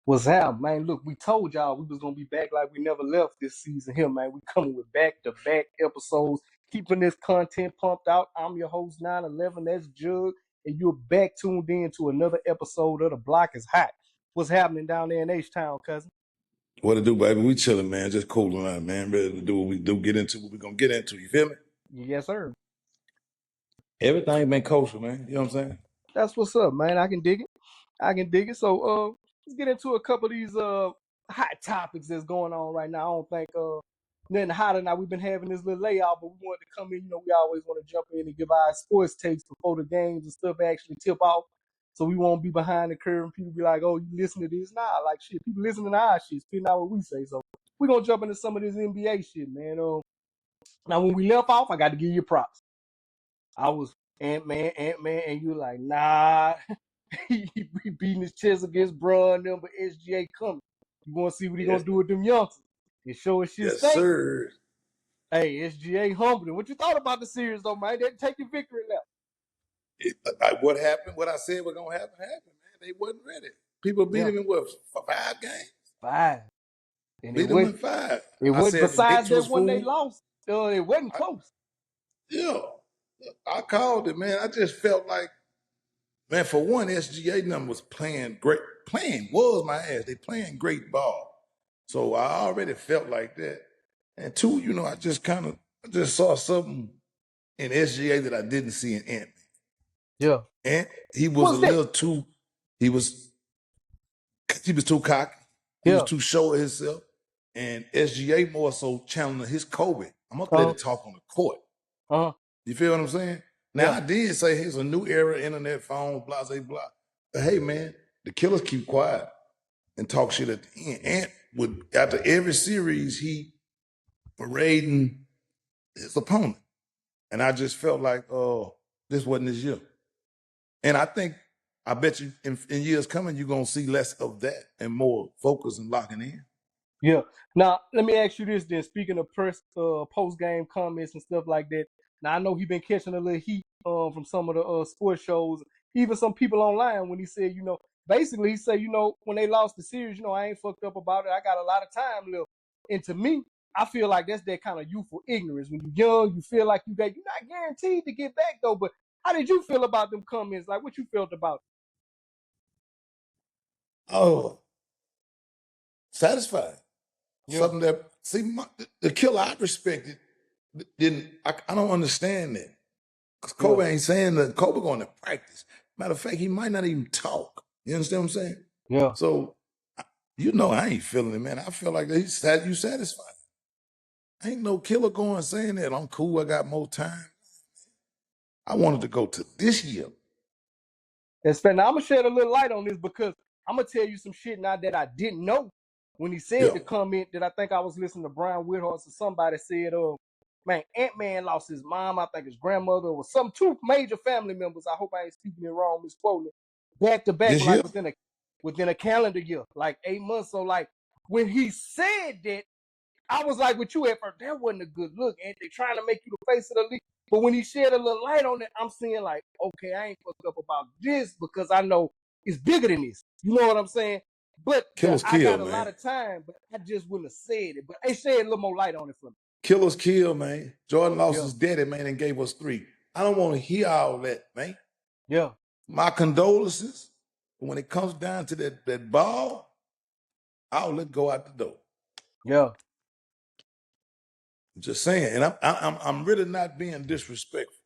What's up, man? Look, we told y'all we was gonna be back like we never left this season here, man. We coming with back-to-back episodes, keeping this content pumped out. I'm your host 911, that's Jug, and you're back tuned in to another episode of The Block is Hot. What's happening down there in H-Town, cousin? What to do, baby? We chilling, man. Just cooling out, man. Ready to do what we do, get into what we gonna get into. You feel me? Yes, sir. Everything been kosher, man. You know what I'm saying? That's what's up, man. I can dig it. I can dig it. So let's get into a couple of these hot topics that's going on right now. I don't think nothing hotter now. We've been having this little layout, but we wanted to come in, we always want to jump in and give our sports takes before the games and stuff actually tip off. So we won't be behind the curve and people be like, oh, you listen to this? Nah, like shit, people listening to our shit, spitting out what we say. So we're gonna jump into some of this NBA shit, man. Now when we left off, I got to give you props. I was Ant-Man, and you like, nah, he beating his chest against bruh and them, but SGA coming. You want to see what he gonna do with them youngsters and show us shit Yes, stink. sir. Hey, SGA humbling. What you thought about the series though, man? They take your victory lap. What happened? What I said was gonna happen, happened, man. They wasn't ready. People beat him in what, 5 games? 5. And Beat them in 5. It I was said the besides Knicks that was one they fooled. lost. It wasn't close. Yeah, I called it, man. I just felt like, man, for one, SGA number was playing great. Playing was my ass. They playing great ball. So I already felt like that. And two, I just saw something in SGA that I didn't see in Ant. Yeah. And he was What's a that? little too, he was too cocky. He was too sure of himself. And SGA more so channeling his Kobe. I'm going to let it talk on the court. You feel what I'm saying? Now, I did say here's a new era, internet, phone, blah, blah, blah. But hey, man, the killers keep quiet and talk shit at the end. Ant after every series, he parading his opponent. And I just felt like, oh, this wasn't his year. And I bet you in years coming, you're going to see less of that and more focus and locking in. Yeah. Now, let me ask you this then. Speaking of post-game comments and stuff like that, now I know he's been catching a little heat from some of the sports shows, even some people online when he said, basically he said, when they lost the series, I ain't fucked up about it. I got a lot of time left. And to me, I feel like that's that kind of youthful ignorance. When you're young, you feel like you're not guaranteed to get back though. But how did you feel about them comments? Like what you felt about it? Oh, satisfied. Yeah. Something that, the killer I respected I don't understand that. Because Kobe ain't saying that. Kobe going to practice. Matter of fact, he might not even talk. You understand what I'm saying? Yeah. So, I ain't feeling it, man. I feel like you satisfied. Ain't no killer going saying that. I'm cool. I got more time. I wanted to go to this year. Now, I'm going to shed a little light on this because I'm going to tell you some shit now that I didn't know when he said the comment that I think I was listening to Brian Whithorse or somebody said, man, Ant-Man lost his mom, I think his grandmother, or two major family members. I hope I ain't speaking it wrong, misquoting it. Back to back, like within a calendar year, like 8 months. So like when he said that, I was like with you at first, that wasn't a good look. And they trying to make you the face of the league. But when he shed a little light on it, I'm seeing like, okay, I ain't fucked up about this because I know it's bigger than this. You know what I'm saying? But I got a lot of time, but I just wouldn't have said it. But they shed a little more light on it for me. Killers kill, man. Jordan lost his daddy, man, and gave us 3. I don't want to hear all that, man. Yeah. My condolences. When it comes down to that ball, I'll let go out the door. Yeah. Just saying, and I'm really not being disrespectful,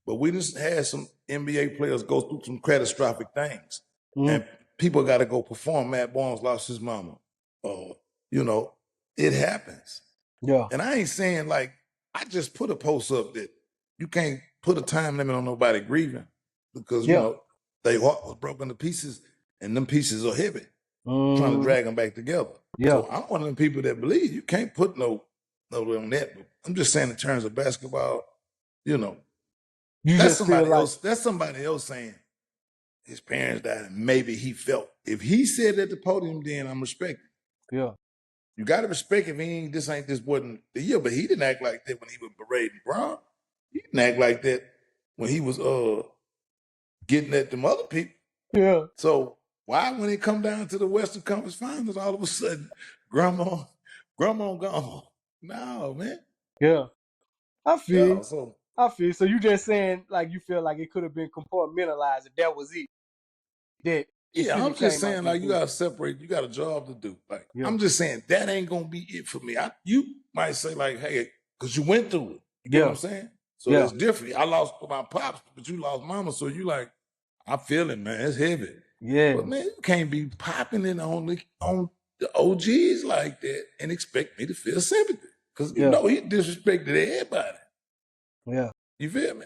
but we just had some NBA players go through some catastrophic things, and people got to go perform. Matt Barnes lost his mama. It happens. Yeah. And I ain't saying like I just put a post up that you can't put a time limit on nobody grieving because they heart was broken to pieces, and them pieces are heavy, trying to drag them back together. Yeah. So I'm one of them people that believe you can't put no on that. But I'm just saying in terms of basketball, that's somebody else saying his parents died and maybe he felt. If he said at the podium, then I'm respecting. Yeah. You gotta respect if this wasn't the year, but he didn't act like that when he was parading Brown. He didn't act like that when he was getting at them other people. Yeah. So Why, when it come down to the Western Conference Finals, all of a sudden, grandma gone? No, man. Yeah. I feel. Yeah, so I feel. So you just saying like you feel like it could have been compartmentalized if that was it. That it yeah, shouldn't I'm have just came out saying, this like, you good. gotta separate. You got a job to do. Like, Yeah. I'm just saying that ain't gonna be it for me. You might say, like, hey, because you went through it. You get what I'm saying? So Yeah. it's different. I lost my pops, but you lost mama. So you like, I feel it, man. It's heavy. Yeah. But man, you can't be popping in on the OGs like that and expect me to feel sympathy. Because you know he disrespected everybody. Yeah. You feel me?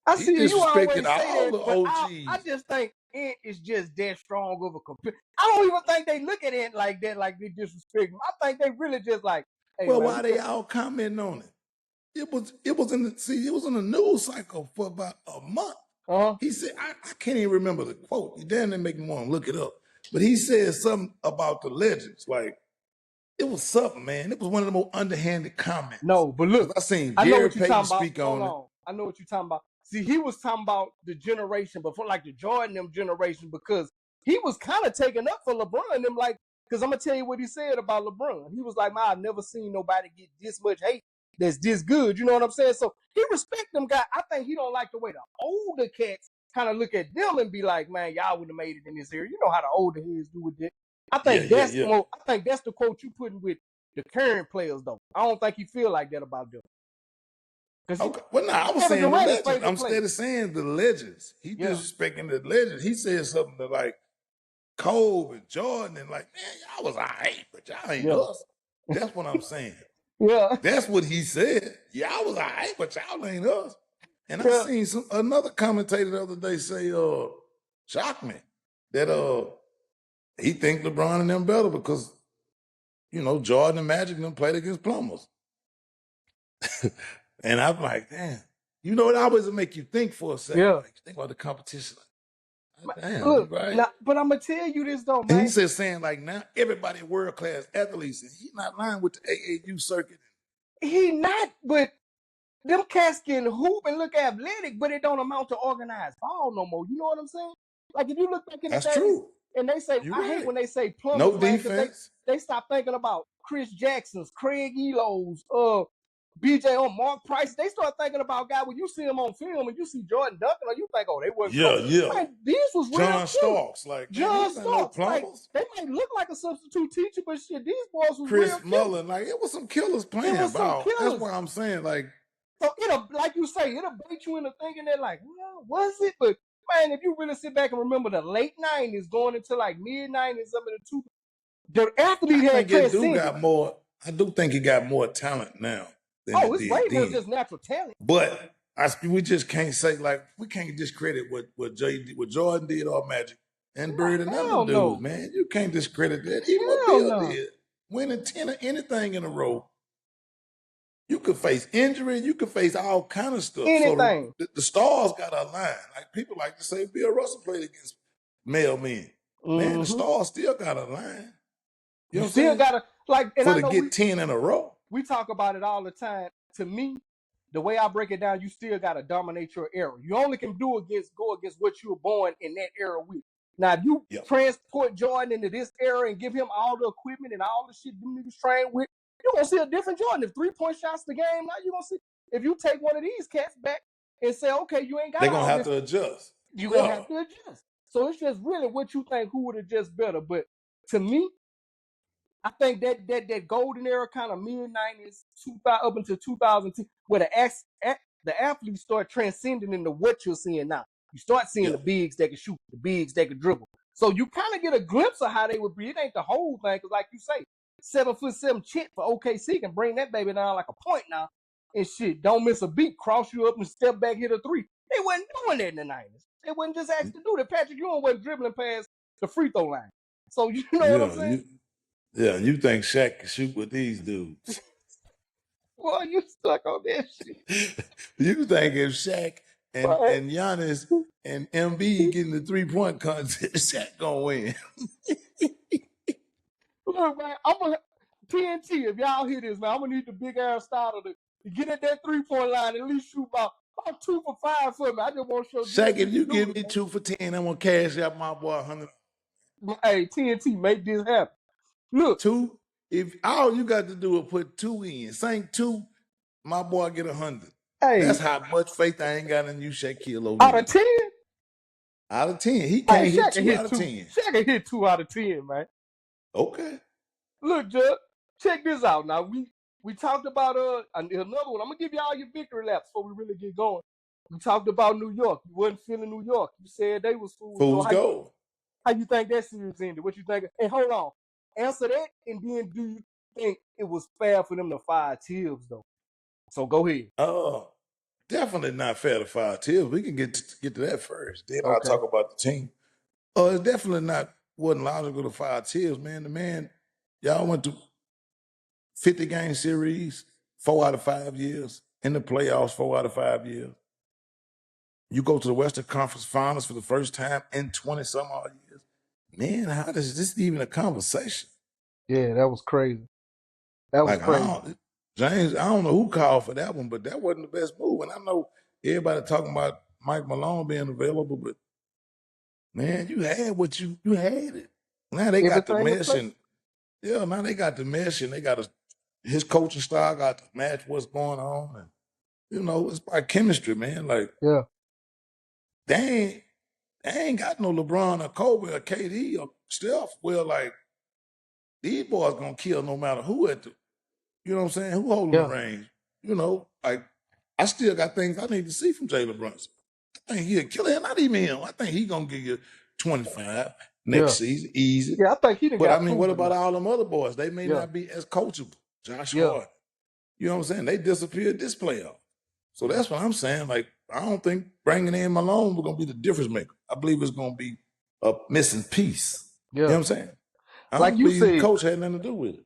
I He see you disrespected always say all that, the but OGs. I just think Ant is just that strong of a compare. I don't even think they look at Ant like that, like they disrespect him. I think they really just like, hey Well, man, why they all commenting on it? It was in the news cycle for about a month. He said, I can't even remember the quote. He damn near make me want to look it up. But he said something about the legends. Like, it was something, man. It was one of the more underhanded comments. No, but look, I seen I know Gary what you're Payton talking about. speak on it. I know what you're talking about. See, he was talking about the generation before, like the Jordan them generation, because he was kind of taking up for LeBron them, like, because I'm gonna tell you what he said about LeBron. He was like, man, I've never seen nobody get this much hate that's this good. You know what I'm saying? So he respect them guys. I think he don't like the way the older cats kind of look at them and be like, man, y'all would have made it in this area. You know how the older heads do with that. I think that's more. I think that's the quote you putting with the current players, though. I don't think he feel like that about them. Okay. Well, no, I was saying the legends. I'm steady saying the legends. He disrespecting the legends. He said something to like Kobe and Jordan and like, man, y'all was all right, but y'all ain't us. That's what I'm saying. Yeah. That's what he said. Y'all was all right, but y'all ain't us. And I seen another commentator the other day say, shocked me, that he think LeBron and them better because, you know, Jordan and Magic and them played against plumbers. And I'm like, damn. You know, it always make you think for a second. Like, think about the competition. Like, damn, look, right? now, but I'm gonna tell you this though, man. And he said saying like now everybody world class athletes, and he's not lying with the AAU circuit. He not, but them cats can hoop and look athletic, but it don't amount to organized ball no more. You know what I'm saying? Like if you look back in the days, true. And they say, I hate when they say plumbers, no man, because defense. they stop thinking about Chris Jackson's, Craig Elo's, BJ on Mark Price. They start thinking about guys when you see them on film and you see Jordan Duncan, or you think, oh, they wasn't close. Man, these was real John Starks, like John Starks, like they might look like a substitute teacher, but shit, these boys was Chris real Mullen, like it was some killers playing ball. That's why I'm saying, like, so it'll, like you say, it'll bait you into thinking that, like, well, was it? But man, if you really sit back and remember the late '90s, going into like mid '90s, some of the two, the athlete had transcended. I do think he got more talent now. It's way more just natural talent. But we just can't say like we can't discredit what Jordan did or Magic and Bird and other dudes, man. You can't discredit that. Even what Bill did, winning 10 or anything in a row. You could face injury. You could face all kind of stuff. Anything. So the stars got to align. Like people like to say, Bill Russell played against male men. Man, the stars still got to align. You still got to like, and for to get 10 in a row. We talk about it all the time. To me, the way I break it down, you still got to dominate your era. You only can go against what you were born in that era with. Now, if you transport Jordan into this era and give him all the equipment and all the shit them niggas train with, you're going to see a different Jordan. If 3-point shots the game, now you're going to see. If you take one of these cats back and say, okay, you ain't got they're going to have to adjust. You're going to have to adjust. So it's just really what you think who would adjust better. But to me, I think that golden era, kind of mid '90s, 2000 up until 2010, where the athletes start transcending into what you're seeing now. You start seeing the bigs that can shoot, the bigs that can dribble. So you kind of get a glimpse of how they would be. It ain't the whole thing, because like you say, 7'7" chick for OKC can bring that baby down like a point now, and shit, don't miss a beat, cross you up and step back, hit a three. They wasn't doing that in the '90s. They wasn't just asked to do that. Patrick Ewing wasn't dribbling past the free throw line. So you know what I'm saying? Yeah, you think Shaq can shoot with these dudes? Well, you stuck on that shit. You think if Shaq and Giannis and MB getting the 3-point contest, Shaq gonna win? Look, man, I'm gonna TNT. If y'all hear this, man, I'm gonna need the big ass starter to get at that 3-point line and at least shoot about 2 for 5 for me. I just want to show Shaq, if you give me 2 for 10, I'm gonna cash out my boy 100. Hey, TNT, make this happen. Look. 2. If all you got to do is put 2 in, sing 2, my boy get 100. Hey. That's how much faith I ain't got in you, Shaquille O'Neal. Out of 10? Out of 10. He can't hit 2 out of 10. Shaq can hit 2 out of 10, man. Okay. Look, Judge, check this out. Now, we talked about another one. I'm going to give you all your victory laps before we really get going. We talked about New York. You wasn't feeling New York. You said they was fools. Fools gold. How you think that series ended? What you think? And hold on. Answer that, and then do you think it was fair for them to fire Tibbs, though? So go ahead. Definitely not fair to fire Tibbs. We can get to that first. Then I'll talk about the team. It's definitely wasn't logical to fire Tibbs, man. The man, y'all went to 50-game series 4 out of 5 years. In the playoffs 4 out of 5 years. You go to the Western Conference Finals for the first time in 20-some odd years. Man, how is this even a conversation? Yeah, that was crazy. That was crazy. James, I don't know who called for that one, but that wasn't the best move. And I know everybody talking about Mike Malone being available, but man, you had what you had it. Now they got the mesh, and now they got the mesh, and they got his coaching style got to match what's going on, and it's by chemistry, man. Like, they ain't got no LeBron or Kobe or KD or Steph. Well, like, these boys gonna kill no matter who at the, you know what I'm saying? Who holding the range? Like, I still got things I need to see from Jalen Brunson. I think he'll kill it. Not even him. I think he's gonna give you 25 next season, easy. Yeah, I think he done But got I mean, what about all them other boys? They may not be as coachable. Josh Hart. You know what I'm saying? They disappeared this playoff. So that's what I'm saying. Like, I don't think bringing in Malone was gonna be the difference maker. I believe it's gonna be a missing piece. You know what I'm saying? I don't believe the coach had nothing to do with it.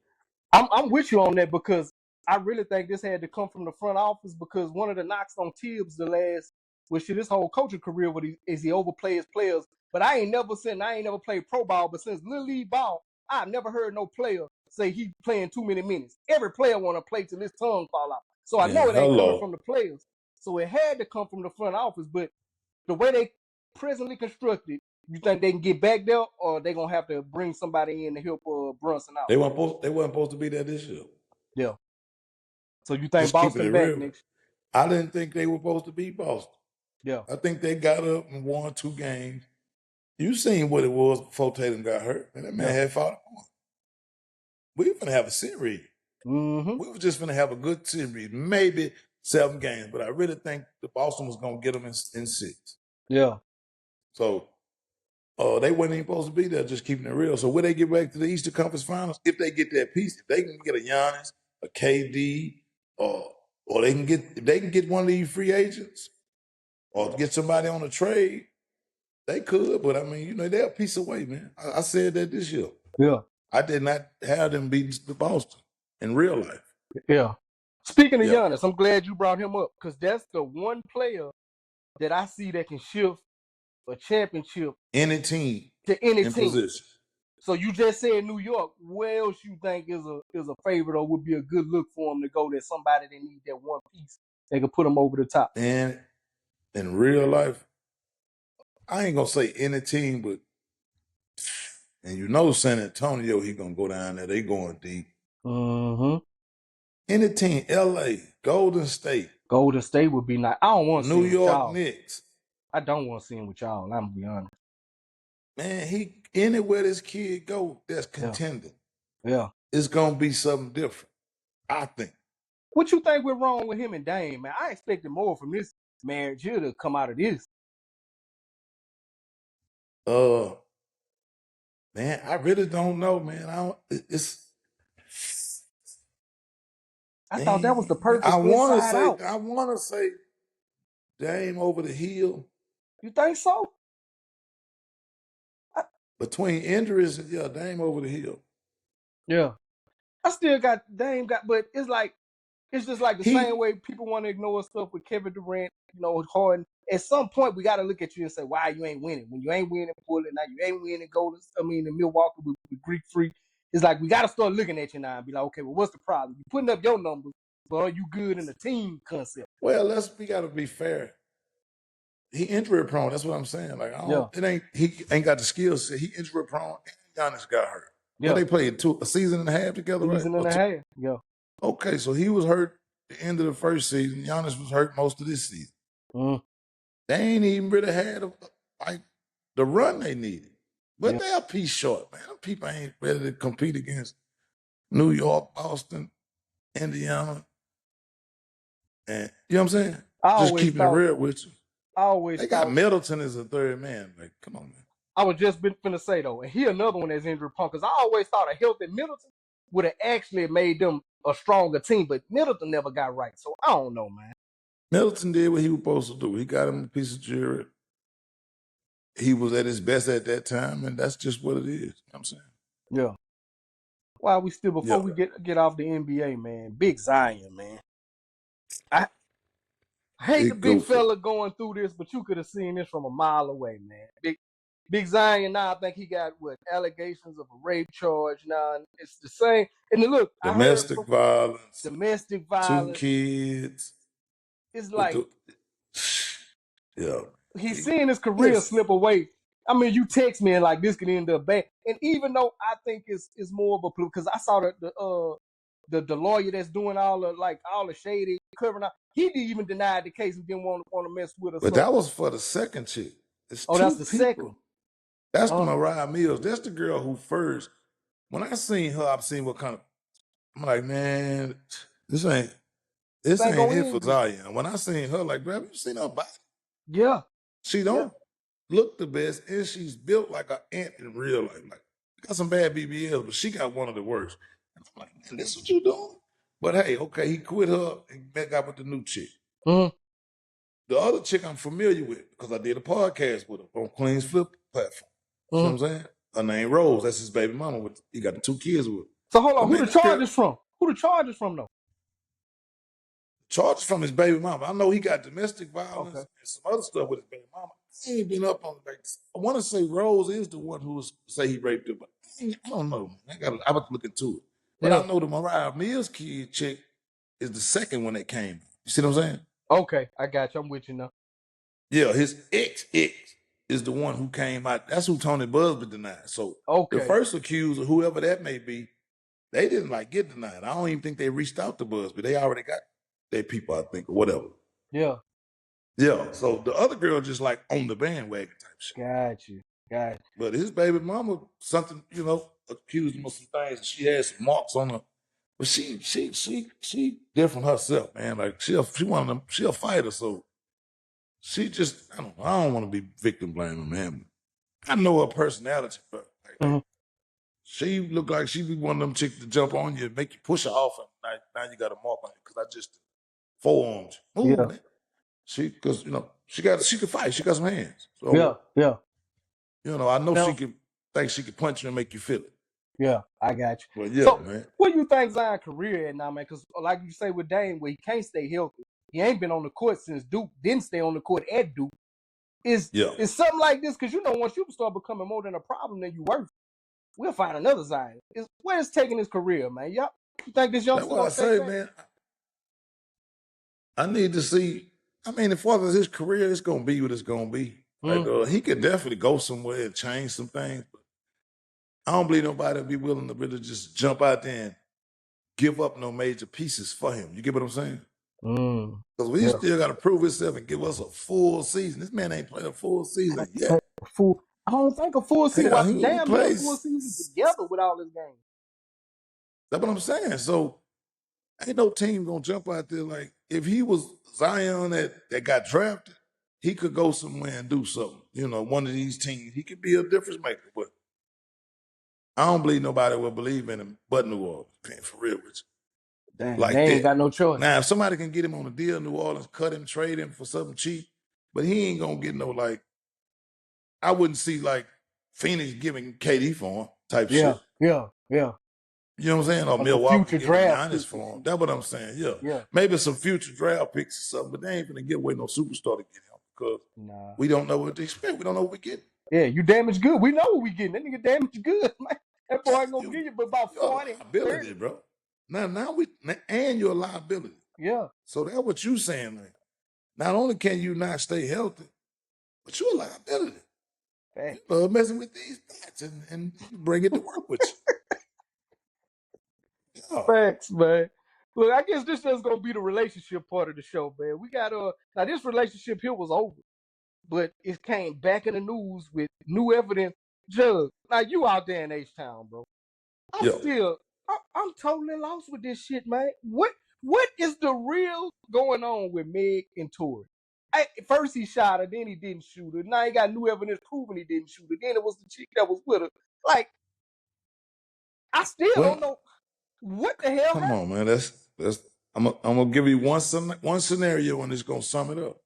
I'm with you on that, because I really think this had to come from the front office, because one of the knocks on Tibbs his whole coaching career is he overplay his players. But I ain't never played pro ball, but since Little League ball, I've never heard no player say he playing too many minutes. Every player want to play till his tongue fall out. So I know it ain't coming from the players. So it had to come from the front office. But the way they presently constructed, you think they can get back there, or they gonna have to bring somebody in to help Brunson out? They weren't supposed to be there this year. Yeah. So you think Boston back next? I didn't think they were supposed to beat Boston. Yeah. I think they got up and won 2 games. You seen what it was before Tatum got hurt, and that man had fought on. We were gonna have a series. Mm-hmm. We were just gonna have a good series, maybe 7 games, but I really think the Boston was gonna get them in 6. Yeah. So they weren't even supposed to be there, just keeping it real. So when they get back to the Eastern Conference Finals, if they get that piece, if they can get a Giannis, a KD, or if they can get one of these free agents, or get somebody on a trade, they could. But I mean, they're a piece away, man. I said that this year. Yeah. I did not have them beating the Boston in real life. Yeah. Speaking of Giannis, I'm glad you brought him up, because that's the one player that I see that can shift a championship any team to any team. Position. So you just said New York. Where else you think is a favorite, or would be a good look for them to go? There's somebody that need that one piece they can put them over the top. And in real life, I ain't gonna say any team, but San Antonio, he gonna go down there. They going deep. Mm-hmm. Any team, LA, Golden State. Golden State would be nice. I don't want to see New York Knicks. I don't want to see him with y'all. I'm gonna be honest. Man, anywhere this kid go, that's contending. Yeah. It's gonna be something different, I think. What you think went wrong with him and Dame, man? I expected more from this marriage here to come out of this. Man, I really don't know, man. I thought that was the perfect inside out. I want to say Dame over the hill. You think so? Between injuries, Dame over the hill. Yeah. I still got Dame but it's just like the same way people want to ignore stuff with Kevin Durant, Harden. At some point, we got to look at you and say, why you ain't winning? When you ain't winning Portland, now you ain't winning in Milwaukee with Greek Freak. It's like we got to start looking at you now and be like, okay, well, what's the problem? You're putting up your numbers, but are you good in the team concept? Well, we got to be fair. He injury prone. That's what I'm saying. Like he ain't got the skills. He injury prone. And Giannis got hurt. Yeah, they played a season and a half together, right? Season and a half. Yeah. Okay, so he was hurt the end of the first season. Giannis was hurt most of this season. They ain't even really had the run they needed. But they're a piece short, man. People ain't ready to compete against New York, Boston, Indiana. And you know what I'm saying? Just keeping it real with you. They got Middleton as a third man. Like, come on, man. I was just finna say, though, and he another one that's injury prone, because I always thought a healthy Middleton would have actually made them a stronger team, but Middleton never got right. So I don't know, man. Middleton did what he was supposed to do. He got him a piece of jewelry. He was at his best at that time, and that's just what it is. You know what I'm saying? Yeah. While we still, before we get off the NBA, man, Big Zion, man. I hate the big fella going through this, but you could have seen this from a mile away, man. Big Zion now, I think he got allegations of a rape charge now. It's the same. And look, domestic violence. 2 kids. It's like yeah. He's seeing his career slip away. I mean, you text me and like this could end up bad. And even though I think it's more of a because I saw the lawyer that's doing all the shady covering up, he didn't even deny the case and didn't want to mess with us. But that was for the second chick. That's the second. That's the Mariah Mills. That's the girl who first. When I seen her, I've seen what kind of. I'm like, man, this ain't it for Zion. When I seen her, like, bro, have you seen her body? Yeah. She don't look the best, and she's built like an ant in real life. Like, got some bad BBLs, but she got one of the worst. And I'm like, man, this what you doing? But hey, okay, he quit her and back up with the new chick. The other chick I'm familiar with because I did a podcast with her on Queen's Flip platform. You know what I'm saying? Her name Rose. That's his baby mama. He got the 2 kids with her. So hold on, who the charges from? Who the charges from though? Charges from his baby mama. I know he got domestic violence and some other stuff with his baby mama. He ain't been up on the back. I want to say Rose is the one who say he raped her, but I don't know. I have to look into it. But I know the Mariah Mills kid chick is the second one that came. You see what I'm saying? Okay, I got you. I'm with you now. Yeah, his ex is the one who came out. That's who Tony Busby denied. So the first accuser, whoever that may be, they didn't get denied. I don't even think they reached out to Busby. They already got their people, I think, or whatever. Yeah. Yeah. So the other girl just on the bandwagon type shit. Got you. But his baby mama, something, accused him of some things. She had some marks on her. But she different herself, man. Like she one of them, she a fighter, so she just, I don't want to be victim blaming, man. I know her personality, but she looked like she be one of them chicks to jump on you and make you push her off, and now you got a mark on you because I just forearmed you. Move, man. Because she could fight. She got some hands. So, yeah. I know she could think she could punch you and make you feel it. Yeah, I got you. Well, yeah, man. What do you think Zion's career at now, man? Because like you say with Dame, where he can't stay healthy, he ain't been on the court since Duke. Didn't stay on the court at Duke. Is something like this? Because once you start becoming more than a problem than you worth, we'll find another Zion. Where is taking his career, man? You think this youngster? That's what I say, man. I need to see. I mean, as far as his career, it's gonna be what it's gonna be. He could definitely go somewhere and change some things. But I don't believe nobody will be willing to really just jump out there and give up no major pieces for him. You get what I'm saying? Because we still got to prove himself and give us a full season. This man ain't played a full season yet. I don't think a full season. Yeah, damn, a full season together with all his games. That's what I'm saying. So ain't no team gonna jump out there like if he was Zion that got drafted, he could go somewhere and do something. One of these teams, he could be a difference maker. But I don't believe nobody will believe in him but New Orleans. Man, for real with you. Damn, they ain't got no choice. Now, if somebody can get him on a deal, New Orleans, cut him, trade him for something cheap, but he ain't gonna get no I wouldn't see Phoenix giving KD for him type shit. Yeah. You know what I'm saying? Or Milwaukee giving Giannis for him. That's what I'm saying. Yeah. Maybe some future draft picks or something, but they ain't gonna give away no superstar to get him because we don't know what to expect. We don't know what we get. Yeah, you damaged good. We know what we getting. That nigga damaged good, man. That boy ain't gonna give you but about 40. Ability, bro. Now and your liability. Yeah. So that's what you saying. Not only can you not stay healthy, But you're a liability. You love messing with these thats and bring it to work with you. Yeah. Facts, man. Look, I guess this is gonna be the relationship part of the show, man. We got now this relationship here was over, but it came back in the news with new evidence. Jug, now you out there in H-Town, bro. I'm totally lost with this shit, man. What is the real going on with Meg and Tory? First he shot her, then he didn't shoot her. Now he got new evidence proving he didn't shoot her. Then it was the chick that was with her. Like, I still don't know what the hell happened. Come on, man. That's I'm gonna give you one scenario and it's gonna sum it up.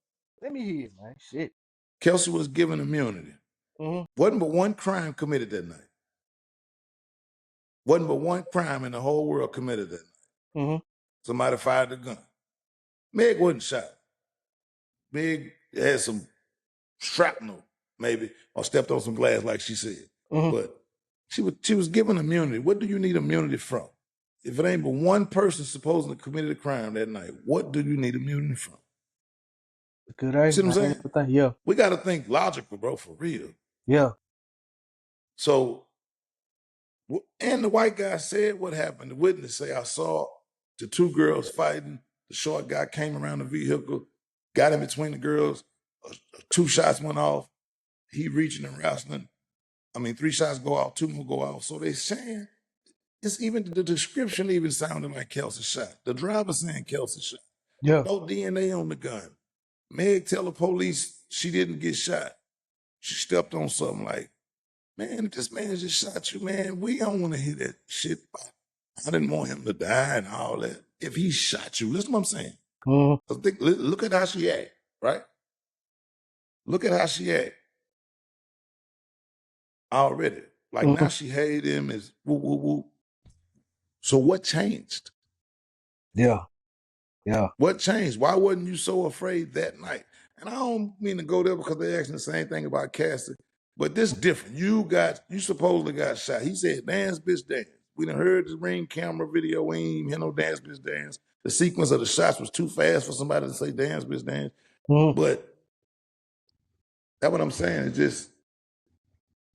Let me hear it, man. Shit. Kelsey was given immunity. Wasn't but one crime committed that night. Wasn't but one crime in the whole world committed that night. Somebody fired the gun. Meg wasn't shot. Meg had some shrapnel, maybe, or stepped on some glass, like she said. But she was given immunity. What do you need immunity from? If it ain't but one person supposedly committed a crime that night, what do you need immunity from? Good idea. See what I'm saying? Yeah. We got to think logical, bro, for real. Yeah. So, and the white guy said what happened. The witness say, I saw the two girls fighting. The short guy came around the vehicle, got in between the girls. 2 shots went off. He reaching and wrestling. 3 shots go off, 2 more go off. So they saying, it's even the description even sounded like Kelsey shot. The driver saying Kelsey shot. Yeah. No DNA on the gun. Meg tell the police she didn't get shot. She stepped on something like, man, if this man just shot you, man, we don't want to hear that shit. I didn't want him to die and all that. If he shot you, listen to what I'm saying. Look at how she act, right? Look at how she act. Already. Like now she hated him as woo, woo, woo. So what changed? Yeah. Yeah. What changed? Why wasn't you so afraid that night? And I don't mean to go there because they're asking the same thing about Cassie, but this different. You supposedly got shot. He said, dance, bitch, dance. We done heard the Ring camera video. We ain't even hear no dance, bitch, dance. The sequence of the shots was too fast for somebody to say dance, bitch, dance. But that's what I'm saying. It's just,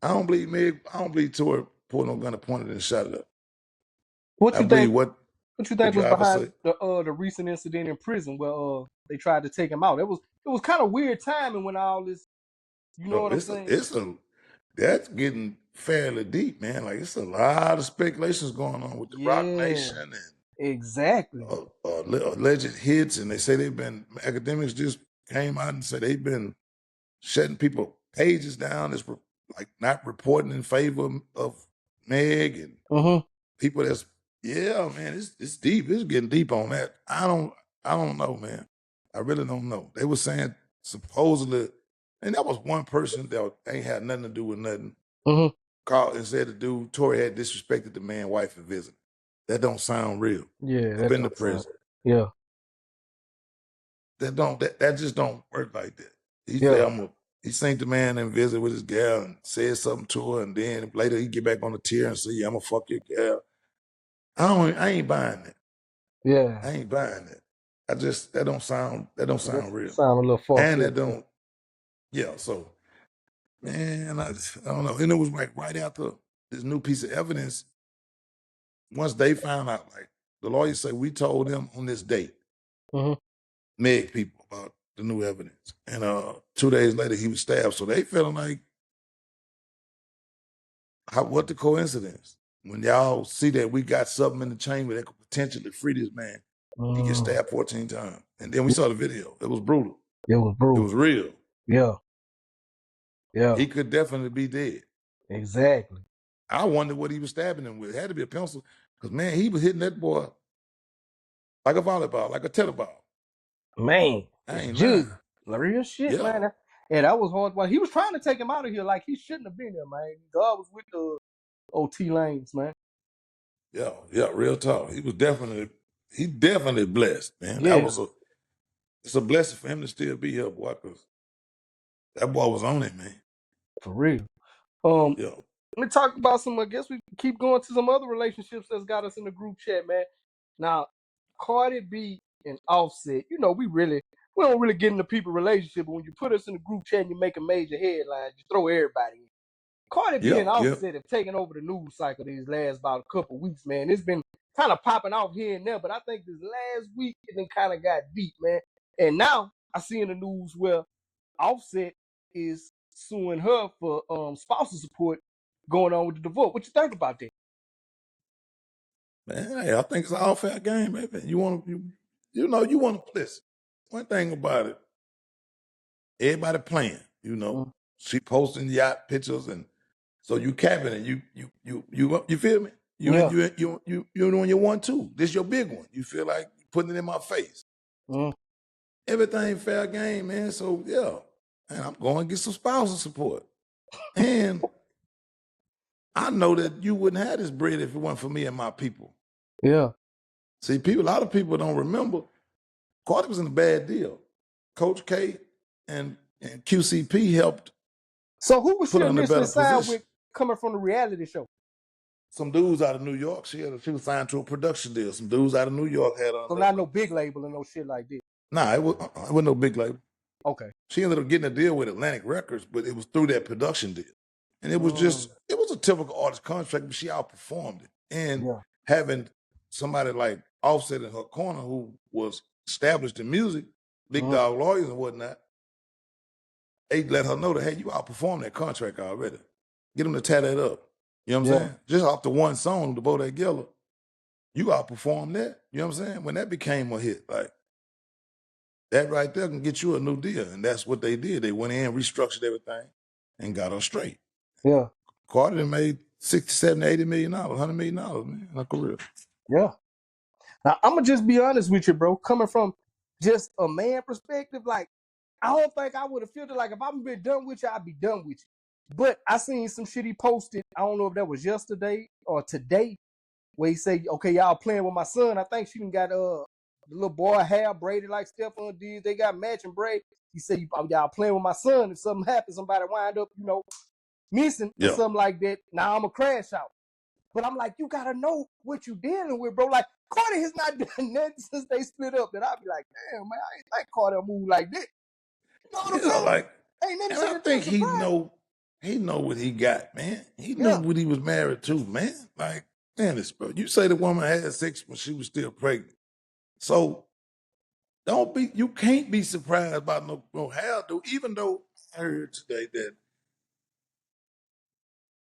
I don't believe Meg, I don't believe Tory pulled no gun and pointed and shot it up. What you think was driver behind the recent incident in prison where they tried to take him out? It was kind of weird timing when all this, you know what I'm saying? That's getting fairly deep, man. Like it's a lot of speculations going on with the Rock Nation and exactly alleged hits, and they say academics just came out and said they've been shutting people pages down as like not reporting in favor of Meg and people that's man, it's deep. It's getting deep on that. I don't know, man. I really don't know. They were saying supposedly, and that was one person that ain't had nothing to do with nothing. Called and said the dude Tory had disrespected the man, wife, and visit. That don't sound real. Yeah, I've been to prison. Yeah, that just don't work like that. He said he seen the man and visit with his gal and said something to her, and then later he get back on the tier and say, "Yeah, I'm gonna fuck your gal." I ain't buying that. Yeah, I ain't buying that. That don't sound real. Sound a little false. And that don't. Yeah, so man, I don't know. And it was like right after this new piece of evidence. Once they found out, like the lawyers say, we told them on this date, Meg people about the new evidence, and 2 days later he was stabbed. So they feeling like, what the coincidence? When y'all see that we got something in the chamber that could potentially free this man, he gets stabbed 14 times, and then we saw the video. It was brutal. It was brutal. It was real. Yeah. Yeah. He could definitely be dead. Exactly. I wonder what he was stabbing him with. It had to be a pencil, because man, he was hitting that boy like a volleyball, like a tetherball. Man, I ain't lying. Real shit, yeah. man. And that was hard. Well, he was trying to take him out of here like he shouldn't have been there, man. God was with the OT lanes, man. Yeah, real talk. He definitely blessed, man. Yeah. It's a blessing for him to still be here, boy, because that boy was on it, man. For real. Yeah. Let me talk about I guess we keep going to some other relationships that's got us in the group chat, man. Now, Cardi B and Offset, we really we don't really get into people relationship, but when you put us in a group chat and you make a major headline, you throw everybody in. Cardi B and Offset have taken over the news cycle these last about a couple weeks, man. It's been kind of popping off here and there, but I think this last week it then kind of got deep, man. And now I see in the news where Offset is suing her for spousal support going on with the divorce. What you think about that? Man, hey, I think it's all fair game, baby. You want to, you want to listen. One thing about it, everybody playing. She posting yacht pictures, and so you capping it. You feel me? You doing your one too. This your big one. You feel like putting it in my face. Everything fair game, man. So yeah, and I'm going to get some spousal support. And I know that you wouldn't have this bread if it wasn't for me and my people. Yeah. See, a lot of people don't remember. Cardi was in a bad deal. Coach K and QCP helped. So who was she initially signed position. with coming from the reality show? Some dudes out of New York. She was signed to a production deal. Some dudes out of New York had So not no big label and no shit like this. Nah, it wasn't no big label. Okay. She ended up getting a deal with Atlantic Records, but it was through that production deal. And it was it was a typical artist contract, but she outperformed it. And having somebody like Offset in her corner who was established in music, big dog lawyers and whatnot, they let her know that, hey, you outperformed that contract already. Get them to tie that up. You know what I'm saying? Just off the one song, the Bodak Yellow, you outperformed that. You know what I'm saying? When that became a hit, like, that right there can get you a new deal. And that's what they did. They went in, restructured everything, and got her straight. Yeah. Cardi made $60, $70, $80 million, $100 million, man, in her career. Yeah. Now, I'm going to just be honest with you, bro. Coming from just a man perspective, like, I don't think I would have felt it like if I've been done with you, I'd be done with you. But I seen some shit he posted. I don't know if that was yesterday or today, where he said, okay, y'all playing with my son. I think she done got the little boy hair braided like Stephon did. They got matching braid. He said, y'all playing with my son. If something happens, somebody wind up, missing or something like that. Now I'm a crash out. But I'm like, you gotta know what you dealing with, bro. Like, Cardi has not done nothing since they split up. That I'll be like, damn, man, I ain't like Cardi move like that. You know what I'm saying? Like, ain't and I think he know what he got, man. He knew what he was married to, man. Like, man, this bro. You say the woman had sex when she was still pregnant. So you can't be surprised by no hairdo, even though I heard today that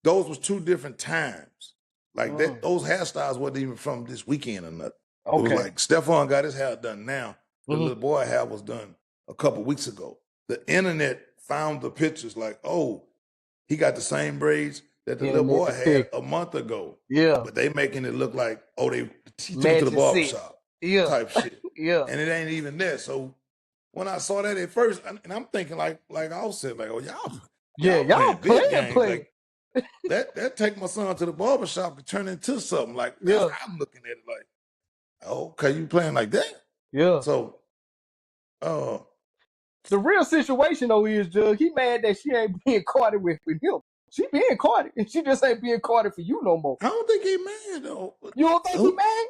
those was 2 different times. Like that, those hairstyles wasn't even from this weekend or nothing. Okay. It was like Stephon got his hair done now. The little boy hair was done a couple weeks ago. The internet found the pictures like, oh, he got the same braids that the little boy had a month ago. Yeah. But they making it look like, oh, he took it to the barbershop. Yeah. Type shit. Yeah. And it ain't even there. So when I saw that at first, and I'm thinking like I said, like, oh, y'all playing. Like, that take my son to the barbershop to turn into something. Like, I'm looking at it like, oh, okay, you playing like that? Yeah. So, the real situation though is, Jug, he mad that she ain't being caught with him. She being caught, and she just ain't being caught for you no more. I don't think he mad though. You don't think he mad?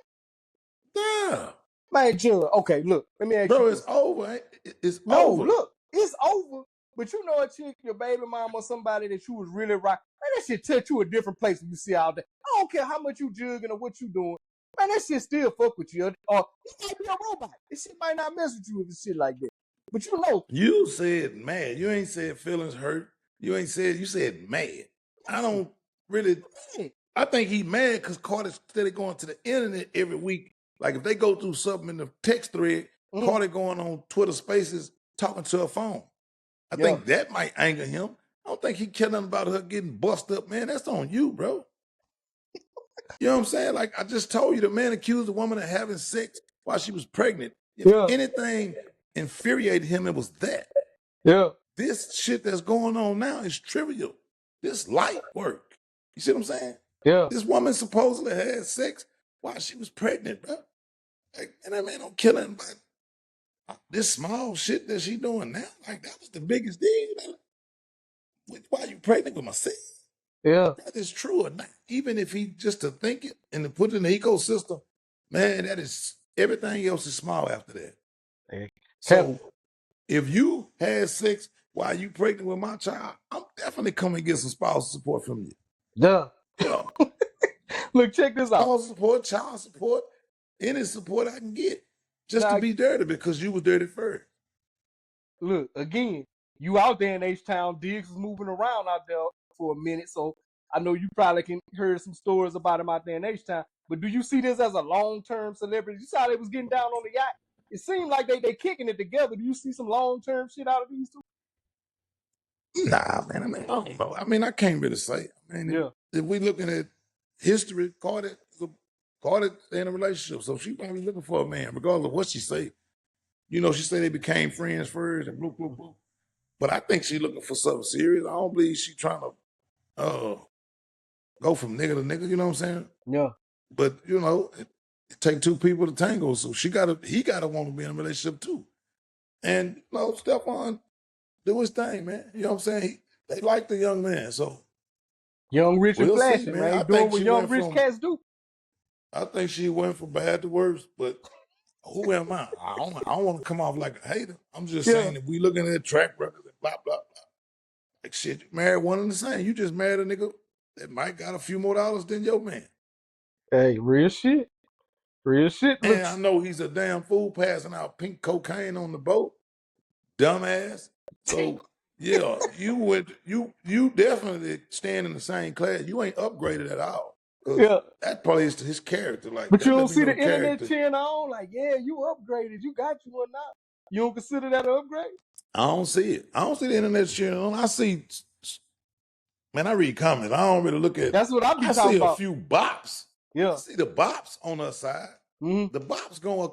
Yeah. Man, Jug, okay, look, let me ask you. Bro, it's over. It's over. No, look, it's over. But you know a chick, your baby mama, or somebody that you was really right. Man, that shit touch you a different place when you see all that. I don't care how much you jugging or what you doing. Man, that shit still fuck with you. Or he might be a robot. This shit might not mess with you if it's shit like that. But you know. You said mad. You ain't said feelings hurt. You said mad. I don't really. I think he mad because Cardi's steady going to the internet every week. Like if they go through something in the text thread, Cardi going on Twitter Spaces talking to her phone. I think that might anger him. I don't think he cared nothing about her getting bust up, man. That's on you, bro. You know what I'm saying? Like I just told you, the man accused the woman of having sex while she was pregnant. If anything infuriated him, it was that. Yeah. This shit that's going on now is trivial. This light work. You see what I'm saying? Yeah. This woman supposedly had sex while she was pregnant, bro. Like, and that man don't kill him. This small shit that she doing now, like that was the biggest deal. Why are you pregnant with my son? Yeah. That is true or not. Even if he just to think it and to put it in the ecosystem, man, that is everything else is small after that. Hey. So if you had sex while you pregnant with my child, I'm definitely coming to get some spousal support from you. Duh. Yeah. Look, check this out. Spousal support, child support, any support I can get. Just to be dirty because you was dirty first. Look, again, you out there in H-Town, Diggs is moving around out there for a minute, so I know you probably can hear some stories about him out there in H-Town. But do you see this as a long-term celebrity? You saw how they was getting down on the yacht? It seemed like they kicking it together. Do you see some long-term shit out of these two? Nah, man. I mean, I don't know. I mean, I can't really say. I mean, if we looking at history, Cardi in a relationship, so she probably looking for a man, regardless of what she say. You know, she say they became friends first and blah, blah, blah. But I think she looking for something serious. I don't believe she trying to go from nigga to nigga, you know what I'm saying? Yeah. But, you know, it take two people to tango, so he gotta want to be in a relationship too. And, you know, Stephon do his thing, man. You know what I'm saying? They like the young man, so. Young, rich, and flashy, man. He doing what young, rich cats do. I think she went from bad to worse, but who am I? I don't want to come off like a hater. I'm just saying, if we looking at track record and blah, blah, blah. Like shit, you married one and the same. You just married a nigga that might got a few more dollars than your man. Hey, real shit. Real shit. And I know he's a damn fool passing out pink cocaine on the boat. Dumbass. So yeah, you definitely stand in the same class. You ain't upgraded at all. Yeah. That probably is his character. Like, but you don't see the internet cheering on, like, yeah, you upgraded, you got you or not. You don't consider that an upgrade? I don't see it. I don't see the internet cheering on. I see, man, I read comments. I don't really look at. That's what I be talking about. I see a few bops. Yeah. I see the bops on her side. Mm-hmm. The bops going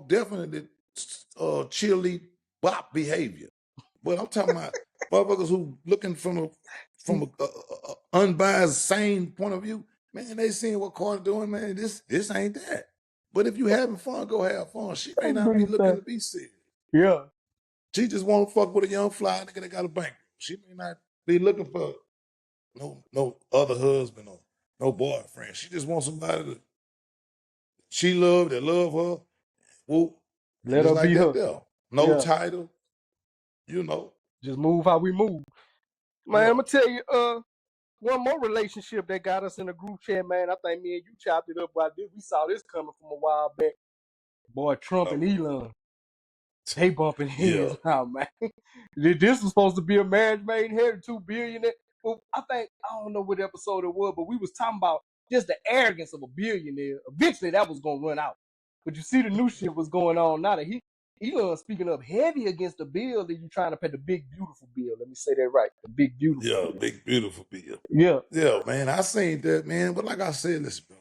definitely cheerlead bop behavior. But I'm talking about motherfuckers who looking from a unbiased, sane point of view. Man, they seeing what Cardi doing, man. This ain't that. But if you having fun, go have fun. She may not be looking to be serious. Yeah. She just want to fuck with a young fly nigga that got a bank. She may not be looking for no other husband or no boyfriend. She just wants somebody that she love, that love her. Whoop. Let her be her. There. No title. You know. Just move how we move. Man, I'm gonna tell you, one more relationship that got us in a group chat, man. I think me and you chopped it up about this. We saw this coming from a while back. Boy, Trump and Elon. They bumping heads now, man. This was supposed to be a marriage made in heaven, $2 billion. Well, I don't know what episode it was, but we was talking about just the arrogance of a billionaire. Eventually, that was gonna run out. But you see, the new shit was going on now that Elon speaking up heavy against the bill that you trying to pay, the big beautiful bill. Let me say that right, the big beautiful. Yeah, bill. big beautiful bill. Yeah, man. I seen that, man. But like I said, listen, bro.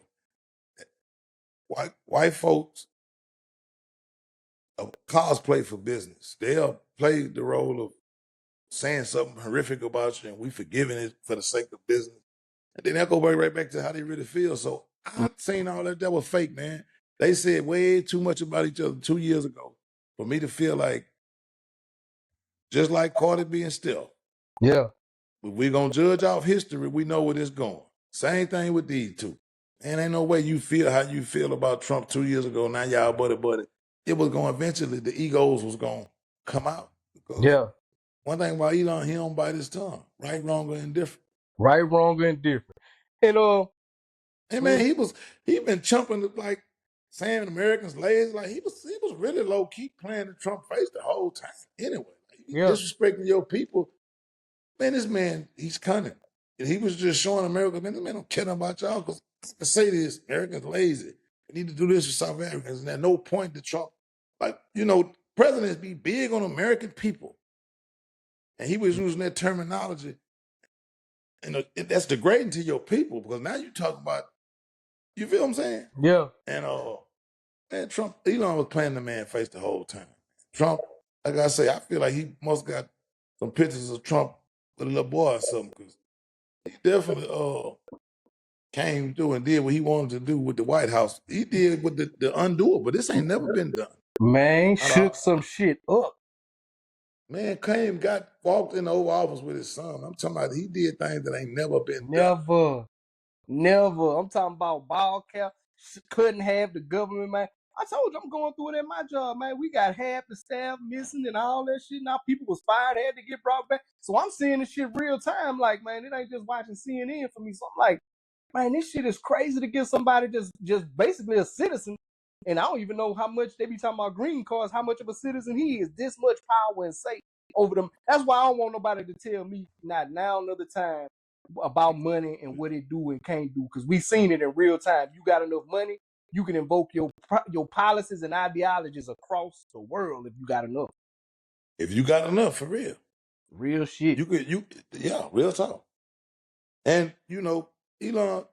White folks cosplay for business. They'll play the role of saying something horrific about you, and we forgiving it for the sake of business. And then they'll go right back to how they really feel. So I've seen all that was fake, man. They said way too much about each other 2 years ago for me to feel like, just like Cardi being still. Yeah. If we're going to judge off history, we know where it's going. Same thing with these two. And ain't no way you feel how you feel about Trump 2 years ago. Now y'all buddy. It was going eventually, the egos was going to come out. Yeah. One thing about Elon, he don't bite his tongue. Right, wrong, or indifferent. Right, wrong, or indifferent. And hey man, he been chumping like saying Americans lazy. Like he was really low key playing the Trump face the whole time. Anyway, disrespecting your people. Man, this man, he's cunning. And he was just showing America, man, this man don't care about y'all because I say this, Americans lazy. We need to do this for South Africans. And at no point did Trump, like, you know, presidents be big on American people. And he was using that terminology. And that's degrading to your people because now you talk about, you feel what I'm saying? Yeah. And man, Elon was playing the man face the whole time. Trump, like I say, I feel like he must got some pictures of Trump with a little boy or something because he definitely came through and did what he wanted to do with the White House. He did with the undoable, but this ain't never been done. Man, shook some shit up. Man, walked in the Oval Office with his son. I'm talking about he did things that ain't never been done. Never. I'm talking about ball cap, couldn't have the government, man. I told you I'm going through it at my job, man. We got half the staff missing and all that shit. Now people was fired, had to get brought back. So I'm seeing this shit real time. Like, man, it ain't just watching CNN for me. So I'm like, man, this shit is crazy to get somebody just basically a citizen. And I don't even know how much they be talking about green cards, how much of a citizen he is. This much power and say over them. That's why I don't want nobody to tell me not now another time about money and what it do and can't do. Because we seen it in real time. You got enough money, you can invoke your policies and ideologies across the world if you got enough. If you got enough, for real. Real shit. Yeah, real talk. And, Elon,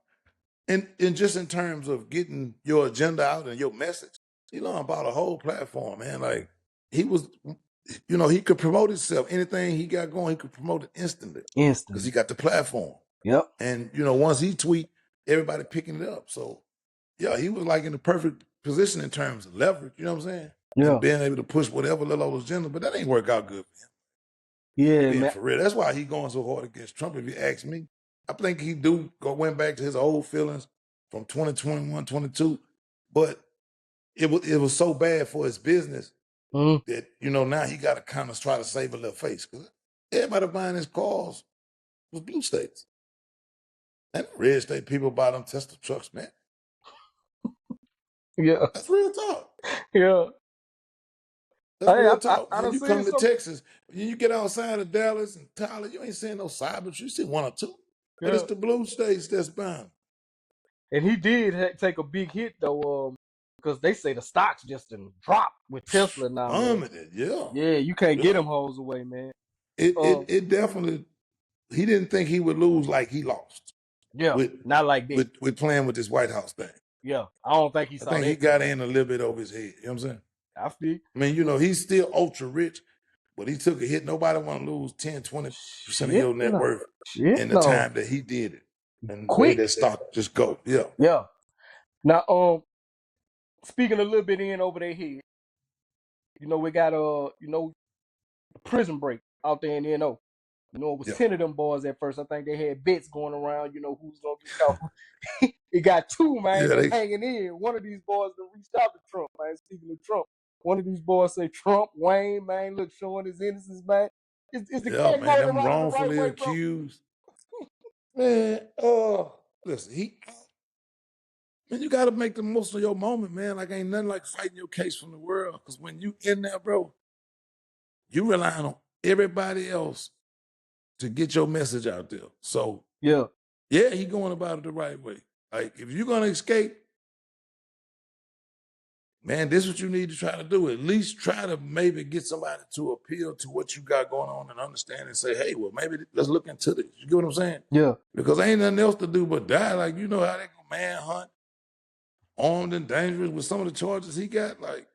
and just in terms of getting your agenda out and your message, Elon bought a whole platform, man. Like, he was, he could promote himself. Anything he got going, he could promote it instantly. Because he got the platform. Yep. And, once he tweet, everybody picking it up. So, yeah, he was like in the perfect position in terms of leverage, you know what I'm saying? Yeah. And being able to push whatever little old agenda, but that ain't work out good for him. Yeah, Being man. for real. That's why he going so hard against Trump, if you ask me. I think he went back to his old feelings from 2021, 22. But it was so bad for his business that, now he got to kind of try to save a little face. Because everybody buying his cars was blue states. And red state people buy them Tesla trucks, man. Yeah. That's real talk. Yeah. That's real talk. When you come to Texas, you get outside of Dallas and Tyler, you ain't seeing no Cybers. You see one or two. But it's the blue states that's buying. And he did take a big hit, though, because they say the stocks just dropped with Tesla now. Plummeted, yeah. Yeah, you can't get them hoes away, man. It definitely, he didn't think he would lose like he lost. Yeah, not like that. With playing with this White House thing. Yeah, I don't think he saw that. I think he got in a little bit over his head. You know what I'm saying? I feel. I mean, he's still ultra rich, but he took a hit. Nobody want to lose 10, 20% of your net worth in the time that he did it. And the way that stock just go. Yeah. Yeah. Now, speaking a little bit in over their head, we got Prison Break out there in the NO. It was 10 of them boys at first. I think they had bets going around, who's gonna get caught. It got 2, man, hanging in. One of these boys that reached out to Trump, man. Speaking of Trump, one of these boys say Trump, Wayne, man, look, showing his innocence, man. Is the cat man, them wrongfully accused. Man, listen, man, you got to make the most of your moment, man. Like, ain't nothing like fighting your case from the world. Because when you in there, bro, you relying on everybody else to get your message out there. So, yeah, he going about it the right way. Like, if you're going to escape, man, this is what you need to try to do. At least try to maybe get somebody to appeal to what you got going on and understand and say, hey, well, maybe let's look into this. You get what I'm saying? Yeah. Because ain't nothing else to do but die. Like, you know how they go manhunt, armed and dangerous with some of the charges he got? Like,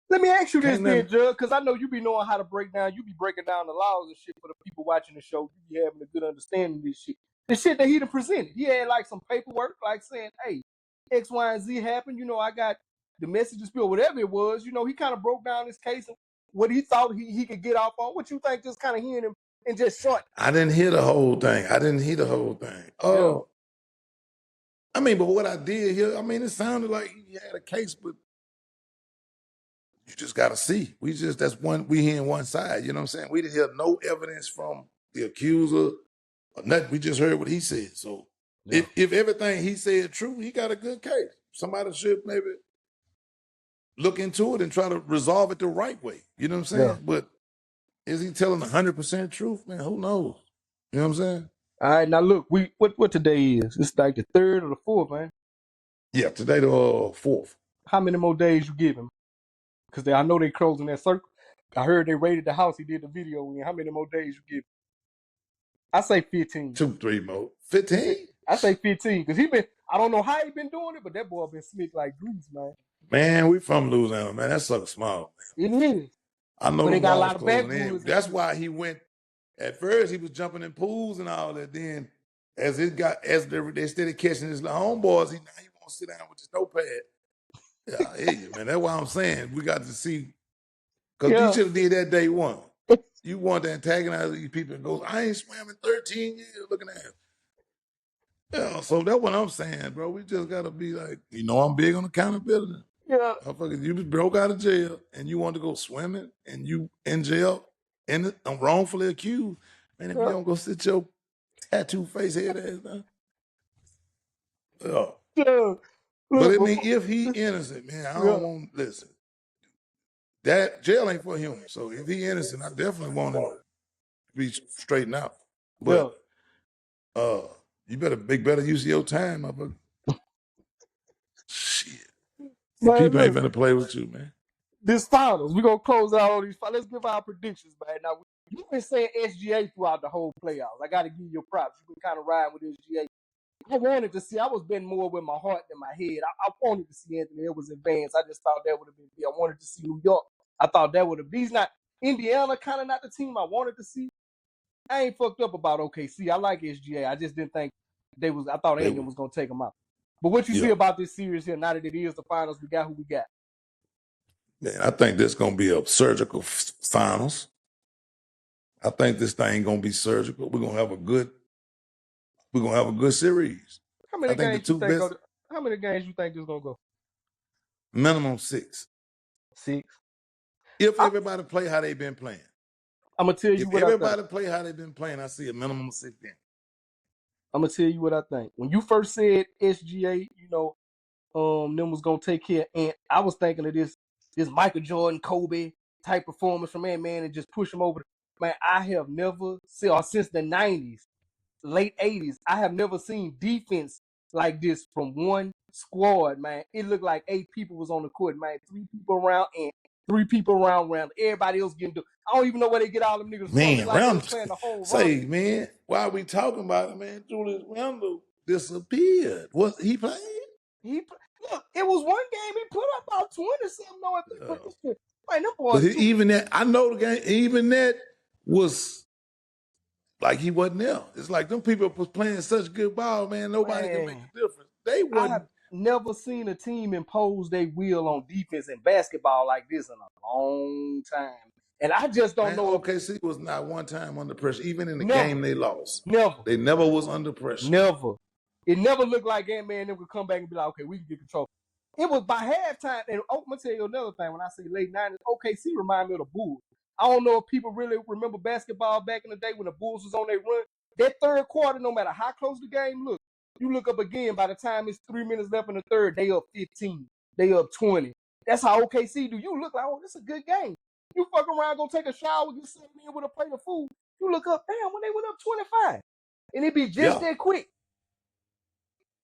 let me ask you this then, Judge, because I know you be knowing how to break down. You be breaking down the laws and shit for the people watching the show. You be having a good understanding of this shit. The shit that he done presented. He had like some paperwork, like saying, hey, X, Y, and Z happened. I got the messages bill, whatever it was. He kind of broke down his case and what he thought he could get off on. What you think, just kind of hearing him and just short? I didn't hear the whole thing. Oh. I mean, but what I did hear, it sounded like he had a case, but you just got to see. We hearing one side, you know what I'm saying? We didn't hear no evidence from the accuser or nothing. We just heard what he said. So if everything he said true, he got a good case. Somebody should maybe look into it and try to resolve it the right way. You know what I'm saying? Yeah. But is he telling 100% truth? Man, who knows? You know what I'm saying? All right, now look, what today is? It's like the 3rd or the 4th, man. Yeah, today the 4th. How many more days you give him? Because I know they closing that circle. I heard they raided the house he did the video in. How many more days you give him? I say 15. 2, 3 more. 15? I say 15. Because I don't know how he been doing it, but that boy been slick like grease, man. Man, we from Louisiana, man. That sucks small. Man. It is. I know they got a lot of bad in. That's why he went. At first, he was jumping in pools and all that. Then, as they started catching his homeboys, now he won't sit down with his notepad. Yeah, I hear you, man. That's why I'm saying we got to see. Because you should have did that day one. You want to antagonize these people and go, I ain't swam in 13 years looking at him. Yeah, so that's what I'm saying, bro. We just got to be like, I'm big on accountability. Yeah. You just broke out of jail and you want to go swimming and you in jail and wrongfully accused. Man, if you don't go sit your tattoo face head ass down. Yeah. But I Look, mean, if he innocent, man, I don't want listen. That jail ain't for him. So if he innocent, I definitely want him to be straightened out. But you better make better use of your time, motherfucker. Shit. Man, People ain't gonna play with you, man. This finals, we're gonna close out on these finals. Let's give our predictions, man. Now you've been saying SGA throughout the whole playoffs. I gotta give you your props. You've been kind of riding with SGA. I wanted to see, I was betting more with my heart than my head. I wanted to see Anthony Edwards advance. I just thought that would have been big. I wanted to see New York. I thought that would have been. He's not Indiana, kind of not the team I wanted to see. I ain't fucked up about OKC. I like SGA. I just didn't think I thought Anthony was gonna take them out. But what you see about this series here, now that it is the finals, we got who we got. Man, I think this gonna be a surgical finals. I think this thing gonna be surgical. We're gonna have a good series. How many games you think how many games you think this gonna go? Minimum 6. 6. If everybody play how they've been playing. I'm gonna tell you what I think. If everybody play how they've been playing, I see a minimum of 6 games. I'm gonna tell you what I think. When you first said SGA, them was gonna take care, and I was thinking of this Michael Jordan, Kobe type performance from man and just push him over. Man, I have never seen, or since the 90s, late 80s, I have never seen defense like this from one squad, man. It looked like 8 people was on the court, man. 3 people around and 3 people around. Everybody else getting I don't even know where they get all them niggas man, from. Like they playing the whole say, man, why are we talking about it, man? Julius Randle disappeared. Was he playing? Look, it was one game he put up about 20-something. Man, them boys. But even that, I know the game. Even that was like he wasn't there. It's like them people was playing such good ball, man. Nobody can make a difference. They wasn't. I have never seen a team impose their will on defense in basketball like this in a long time. And I just don't know. OKC was not one time under pressure, even in the game they lost. Never. They never was under pressure. Never. It never looked like Ant-Man and them could come back and be like, okay, we can get control. It was by halftime, and I'm going to tell you another thing. When I say late 90s, OKC remind me of the Bulls. I don't know if people really remember basketball back in the day when the Bulls was on their run. That third quarter, no matter how close the game looked, you look up again, by the time it's 3 minutes left in the third, they up 15. They up 20. That's how OKC do. You look like, oh, this is a good game. You fuck around, go take a shower, get sitting in with a plate of food. You look up, damn, when they went up 25. And it be just that quick.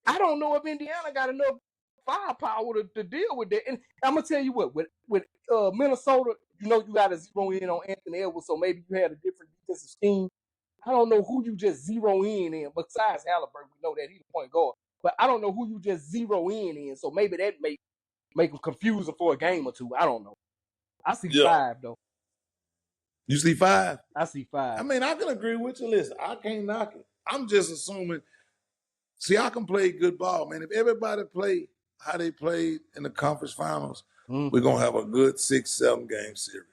I don't know if Indiana got enough firepower to deal with that. And I'm gonna tell you what, with Minnesota, you got to zero in on Anthony Edwards, so maybe you had a different defensive scheme. I don't know who you just zero in. Besides Halliburton, we know that he's the point guard. But I don't know who you just zero in. So maybe that make them confusing for a game or two. I don't know. I see 5 though. You see 5? I see 5. I mean, I can agree with you. Listen, I can't knock it. I'm just assuming. See, I can play good ball, man. If everybody play how they played in the conference finals, we're going to have a good 6-7 game series.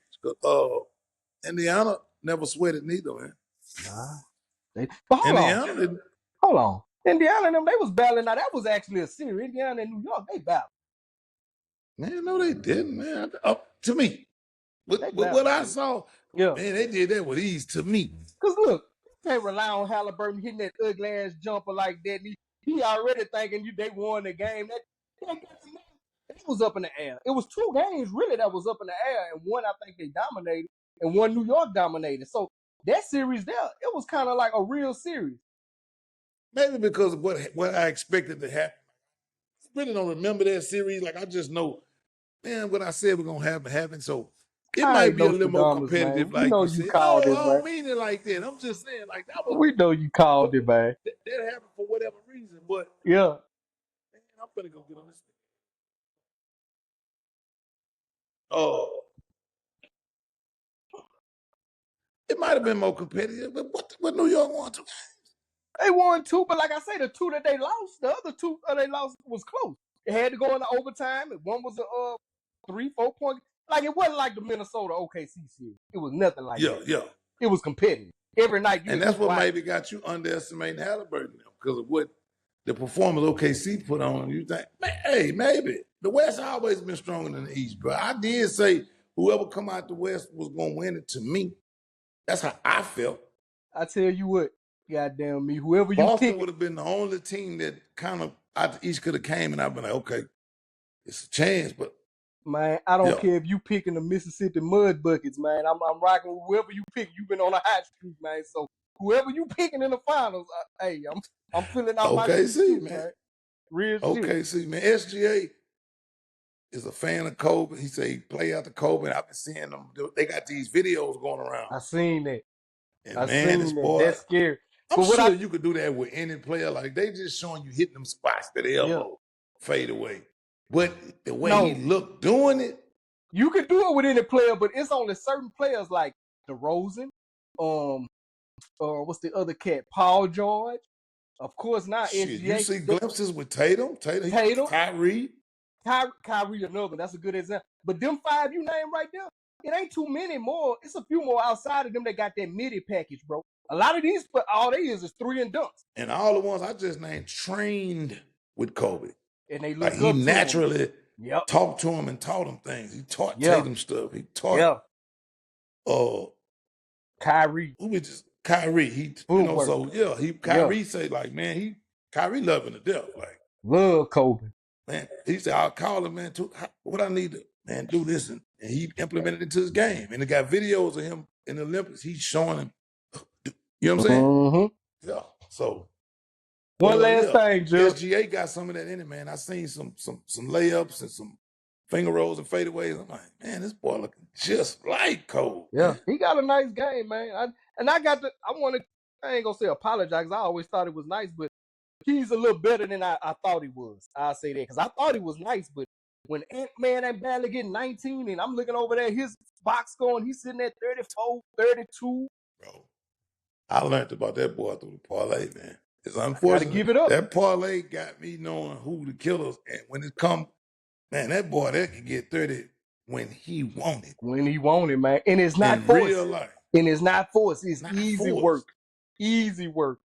Indiana never sweated neither, man. But hold on. Indiana and them, they was battling. Now, that was actually a series. Indiana and New York, they battled. Man, no, they didn't, man. To me, with what I saw, man, they did that with ease to me. Because, look, you can't rely on Halliburton hitting that ugly-ass jumper like that. He already thinking they won the game. That was up in the air. It was 2 games, really, that was up in the air. And one, I think they dominated, and one New York dominated. So that series there, it was kind of like a real series. Maybe because of what I expected to happen. I really don't remember that series. Like, I just know, man, what I said was going to happen. So it might be a little more competitive, man. Like you said. I don't mean it like that. I'm just saying, like, that was. We know you called it, man. That happened for whatever reason, but. Yeah. Man, I'm finna go get on this thing. Oh. It might have been more competitive, but what New York won 2 games? They won 2, but like I say, the 2 that they lost, the other 2 they lost was close. It had to go into overtime. One was a 3-4 point. Like, it wasn't like the Minnesota OKC series. It was nothing like that. Yeah. It was competitive. Every night. And that's what maybe got you underestimating Halliburton because of what the performance OKC put on, you think, man, hey, maybe. The West always been stronger than the East, bro. I did say whoever come out the West was going to win it to me. That's how I felt. I tell you what, goddamn me, whoever you Boston pick would have been the only team that kind of out the East could have came, and I've been like, okay, it's a chance, but man, I don't care if you picking the Mississippi Mud Buckets, man. I'm rocking with whoever you pick. You've been on a hot streak, man. So whoever you picking in the finals, hey, I'm filling out my shit too, man. Real shit. OKC, man. SGA is a fan of Kobe. He say he play after Kobe, and I've been seeing them. They got these videos going around. I seen that. And man, this boy, that's scary. I'm sure you could do that with any player. Like they just showing you hitting them spots that elbow fade away. But the way he looked doing it, you can do it with any player, but it's only certain players like DeRozan, what's the other cat? Paul George. Of course not. SGA. You see glimpses with Tatum, Kyrie. Kyrie another. That's a good example. But them 5 you named right there, it ain't too many more. It's a few more outside of them that got that midi package, bro. A lot of these, but all they is 3 and dunks. And all the ones I just named trained with Kobe. And they look like he naturally talked to him and taught him things. He taught Tatum stuff. He taught Kyrie. Kyrie. Kyrie say like, man, Kyrie loving to death. Like love Kobe. Man, he said, I'll call him, man, what I need to, man, do this. And he implemented it into his game. And they got videos of him in the Olympics. He's showing him, you know what I'm saying? Mm-hmm. Yeah. So one last thing, Judge. SGA got some of that in it, man. I seen some layups and some finger rolls and fadeaways. I'm like, man, this boy looking just like Cole. Yeah, man. he got a nice game, man. I ain't gonna say apologize. I always thought it was nice, but he's a little better than I thought he was. I'll say that because I thought he was nice, but when Ant-Man ain't barely getting 19 and I'm looking over there, his box score, he's sitting at 34, 32. Bro, I learned about that boy through the parlay, man. It's unfortunate. Gotta give it up. That parlay got me knowing who the killers, and when it come, man, that boy that can get 30 when he wanted. When he wanted, man. And it's not forced. Real life. And it's not forced. It's easy work. Easy work.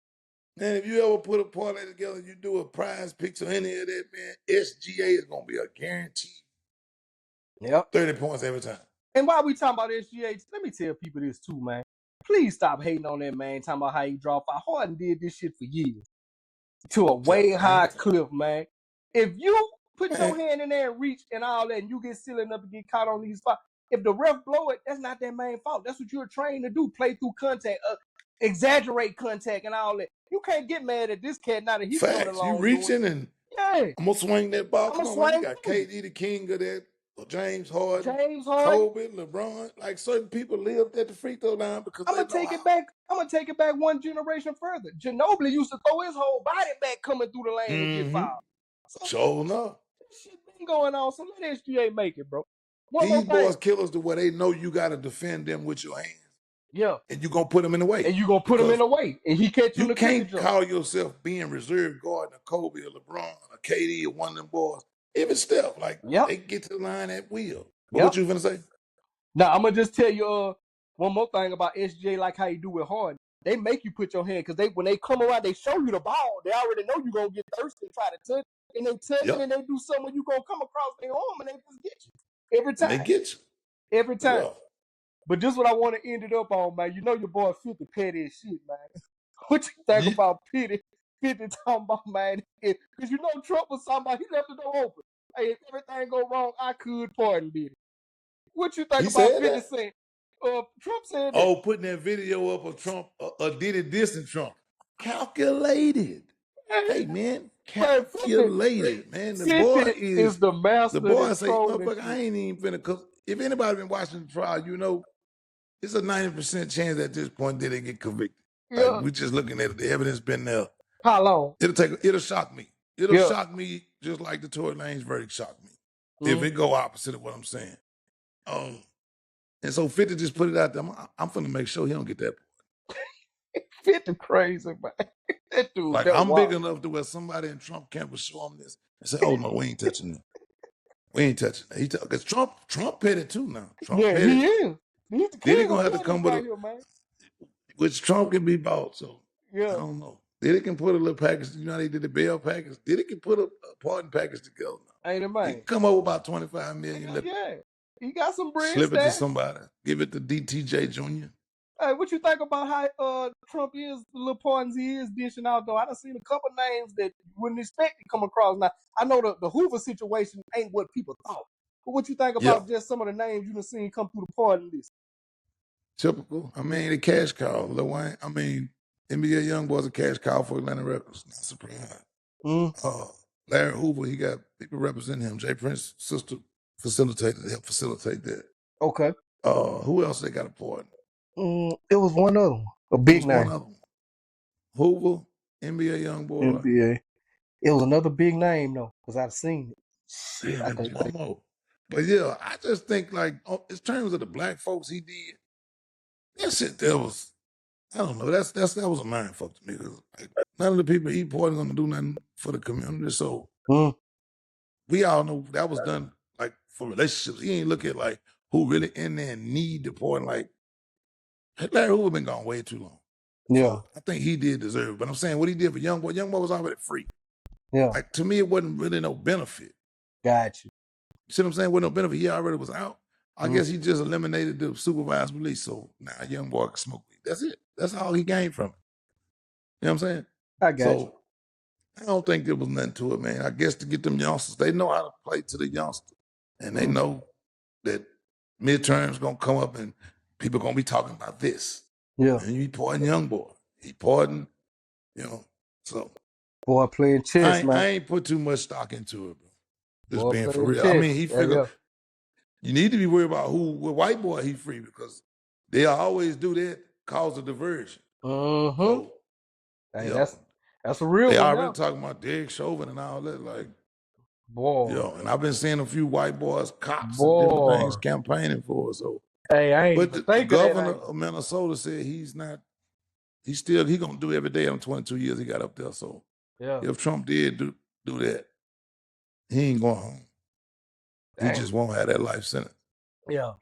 Man, if you ever put a parlay together, you do a prize picks or any of that, man, SGA is going to be a guarantee. Yep. 30 points every time. And while we talking about SGA, let me tell people this too, man. Please stop hating on that man, talking about how he dropped out. Harden did this shit for years. To a way high cliff, man. If you put your hand in there and reach and all that, and you get silly enough to get caught on these spots, if the ref blow it, that's not that man's fault. That's what you're trained to do. Play through contact, exaggerate contact and all that. You can't get mad at this cat now that he's going along. You reaching and I'm going to swing that ball. Come on, man. You got KD, the king of that, James Harden, Kobe, LeBron. Like certain people lived at the free throw line because I'm going to take it back. I'm going to take it back one generation further. Ginobili used to throw his whole body back coming through the lane and get fouled. So, sure enough. Shit been going on. So let SGA make it, bro. These boys killers the way they know you got to defend them with your hands. Yeah. And you're going to put them in the way. And you're going to put them in the way. And he catch you in the can't call yourself being reserve guard to Kobe or LeBron or KD or one of them boys. Even Steph, like, they get to the line at will. But what you finna say? Now, I'm going to just tell you one more thing about SGA, like how you do with Harden. They make you put your hand, because when they come around, they show you the ball. They already know you're going to get thirsty and try to touch. And they touch it and they do something where you're going to come across their arm and they just get you. Every time. And they get you. Every time. Yeah. But this is what I want to end it up on, man. You know your boy 50 petty as shit, man. What you think about 50 talking about, man? Because you know Trump was talking about, he left the door open. Hey, if everything go wrong, I could pardon Diddy. What you think about 50 saying? Trump said that. Oh, putting that video up of Trump, Diddy dissing Trump. Calculated. Hey, man. Calculated, man. The boy is the master. The boy say, motherfucker, I ain't even finna, because if anybody been watching the trial, you know, it's a 90% chance at this point that they get convicted. Yeah. Like, we're just looking at it. The evidence been there. How long? It'll shock me. It'll shock me just like the Tory Lanez verdict shocked me. If it go opposite of what I'm saying. And so 50 just put it out there. I'm finna make sure he don't get that. 50 crazy, man. That dude. Like, I'm big enough to where somebody in Trump camp will show him this and say, oh, no, we ain't touching it. We ain't touching it. Because Trump petty too now. Trump petty. He is. Then he gonna have to come with which Trump can be bought. So I don't know. Diddy can put a little package. You know how they did the bail package? Diddy can put a pardon package together. Ain't it, man? He can come up with about 25 million. Yeah. He got some bread. Slip it to somebody. Give it to DTJ Jr. Hey, what you think about how Trump is, the little pardons he is dishing out, though? I done seen a couple names that you wouldn't expect to come across. Now, I know the Hoover situation ain't what people thought. But what you think about just some of the names you done seen come through the pardon list? Typical. I mean, the cash cow, Lil Wayne. I mean, NBA Youngboy's a cash cow for Atlanta Records. Not surprised. Larry Hoover, he got people representing him. Jay Prince's sister helped facilitate that. Okay. Who else they got a pardon? It was one of them. A big name. One of them. Hoover, NBA Youngboy. NBA. It was another big name though, because I've seen it. Shit, I think one more. But yeah, I just think like in terms of the black folks he did, that shit that was, I don't know, that was a mind fuck to me. Like, none of the people he pardoned gonna do nothing for the community. So we all know that was done like for relationships. He ain't look at like who really in there and need the pardon. Like Larry Hoover been gone way too long. Yeah. So I think he did deserve it. But I'm saying what he did for Youngboy was already free. Yeah. Like to me, it wasn't really no benefit. Got you. You see what I'm saying? With no benefit, he already was out. I guess he just eliminated the supervised release. So now Youngboy can smoke weed. That's it. That's all he gained from it. You know what I'm saying? I got you. I don't think there was nothing to it, man. I guess to get them youngsters, they know how to play to the youngsters. And they know that midterms gonna come up and people gonna be talking about this. Yeah. And he pardoned Youngboy. He pardoned, you know, so. Boy playing chess, man. I ain't put too much stock into it, bro. Just being for real. I mean, he figured you need to be worried about what white boy he free because they always do that, cause a diversion. So, hey, that's a real they one. They already talking about Derek Chauvin and all that, like, boy. And I've been seeing a few white boys, cops, and different things campaigning for it. So, hey, I ain't but the governor of Minnesota said he's not. He gonna do every day on 22 years he got up there. So, if Trump did do that, he ain't going home. He just won't have that life sentence. Yeah.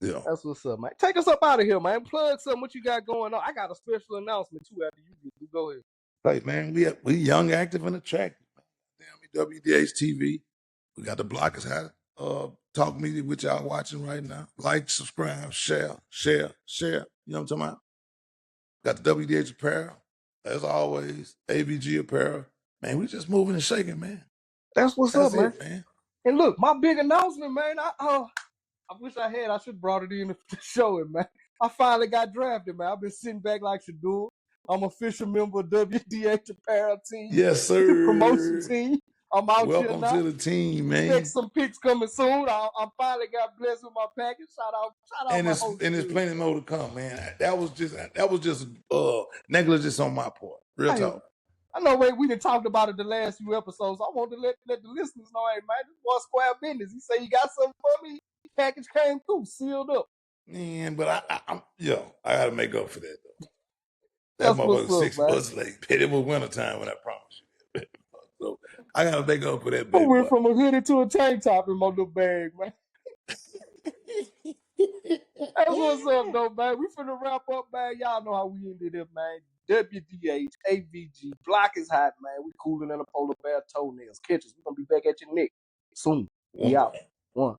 That's what's up, man. Take us up out of here, man. Plug something. What you got going on? I got a special announcement too after you go ahead. Hey, man, we young, active, and attractive. Damn, WDH TV. We got the Blocc is had talk media which y'all watching right now. Like, subscribe, share. You know what I'm talking about? Got the WDH apparel. As always, AVG apparel. Man, we just moving and shaking, man. That's what's up, man. And look, my big announcement, man. I wish I should have brought it in to show it, man. I finally got drafted, man. I've been sitting back like Shadur. I'm official member of WDH apparel team. Yes, sir. The promotion team. I'm out here now. Welcome to the team, man. Expect some picks coming soon. I finally got blessed with my package. Shout out and there's plenty more to come, man. That was just negligence on my part. Real talk. I know we done talked about it the last few episodes. I want to let the listeners know, hey man, this was square business. He said you got something for me. Package came through, sealed up. Man, but I gotta make up for that though. That motherfucker 6 months late. It was wintertime when I promised you. So I gotta make up for that. I went from a hoodie to a tank top in my little bag, man. That's what's up, though, man. We finna wrap up, man. Y'all know how we ended it, man. WDH, AVG, Blocc is hot, man. We cooler than a polar bear toenails. Catch us. We're gonna be back at your neck soon. We out. One.